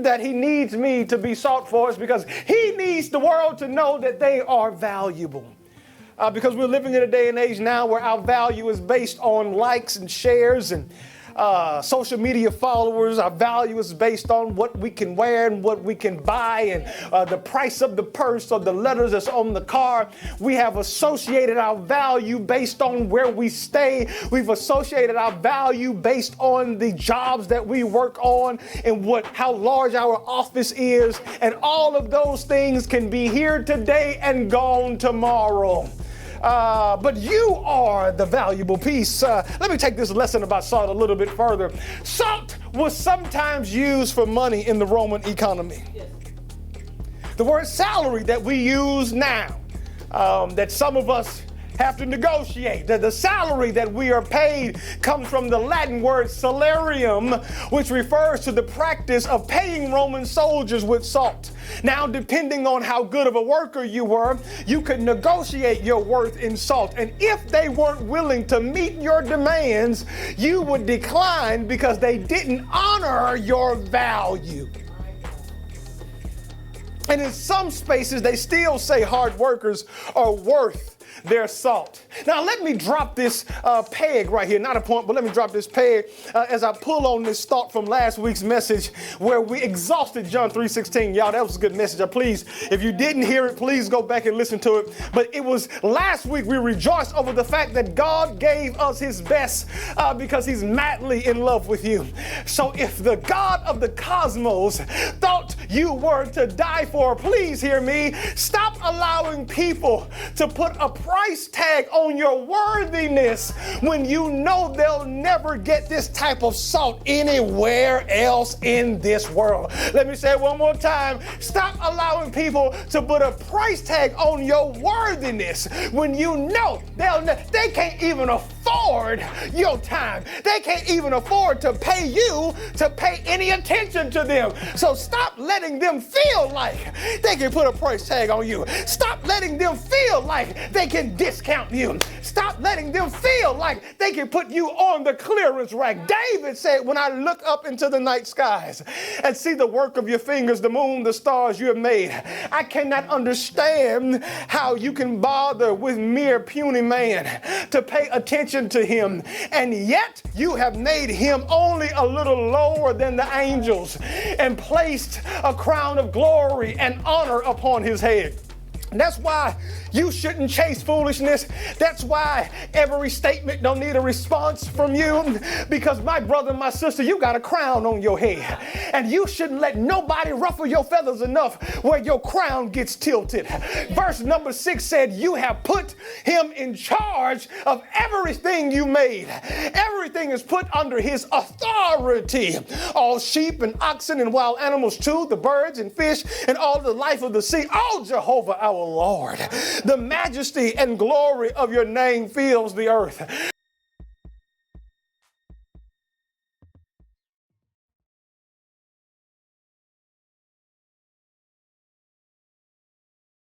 that he needs me to be sought for is because he needs the world to know that they are valuable. Because we're living in a day and age now where our value is based on likes and shares and social media followers. Our value is based on what we can wear and what we can buy and the price of the purse or the letters that's on the car. We have associated our value based on where we stay. We've associated our value based on the jobs that we work on and how large our office is. And all of those things can be here today and gone tomorrow. But you are the valuable piece. Let me take this lesson about salt a little bit further. Salt was sometimes used for money in the Roman economy. The word salary that we use now, that some of us have to negotiate. The salary that we are paid comes from the Latin word salarium, which refers to the practice of paying Roman soldiers with salt. Now, depending on how good of a worker you were, you could negotiate your worth in salt. And if they weren't willing to meet your demands, you would decline because they didn't honor your value. And in some spaces, they still say hard workers are worth their salt. Now, let me drop this peg right here. Not a point, but let me drop this peg as I pull on this thought from last week's message where we exhausted John 3:16. Y'all, that was a good message. Please, if you didn't hear it, please go back and listen to it. But it was last week we rejoiced over the fact that God gave us his best because he's madly in love with you. So if the God of the cosmos thought you were to die for, please hear me, stop allowing people to put a price tag on your worthiness when you know they'll never get this type of salt anywhere else in this world. Let me say it one more time. Stop allowing people to put a price tag on your worthiness when you know they can't even afford your time. They can't even afford to pay you to pay any attention to them. So stop letting them feel like they can put a price tag on you. Stop letting them feel like they can discount you. Stop letting them feel like they can put you on the clearance rack. David said, when I look up into the night skies and see the work of your fingers, the moon, the stars you have made, I cannot understand how you can bother with mere puny man to pay attention to him. And yet you have made him only a little lower than the angels and placed a crown of glory and honor upon his head. And that's why you shouldn't chase foolishness. That's why every statement don't need a response from you, because my brother and my sister, you got a crown on your head and you shouldn't let nobody ruffle your feathers enough where your crown gets tilted. Verse number 6 said, you have put him in charge of everything you made. Everything is put under his authority. All sheep and oxen and wild animals too, the birds and fish and all the life of the sea. Oh, Jehovah, our Lord, the majesty and glory of your name fills the earth.